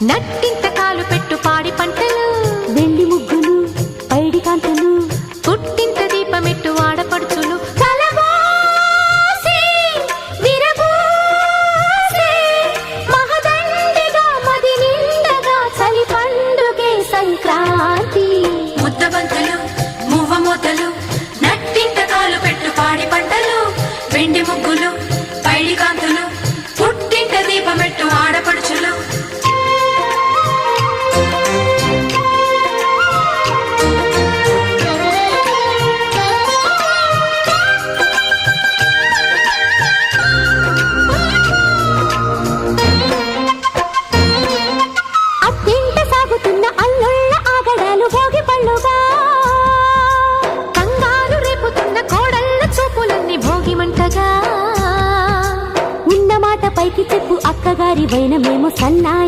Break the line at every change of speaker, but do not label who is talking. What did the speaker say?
నట్టింత కాలు పెట్టు పాడి పంటలు,
వెండి ముగ్గులు పైడి కాంతులు,
పుట్టింత దీపమెట్టు ఆడపడుచులు.
సంక్రాంతి
ముద్దబంతులు మువ్వ మూతలు, నట్టింత కాలు పెట్టు పాడి పంటలు, వెండి ముగ్గులు పైడి కాంతులు, పుట్టింట దీపమెట్టు ఆడపడుచులు.
పైకి చెప్పు అక్కగారి వైన మేము సన్నాయి.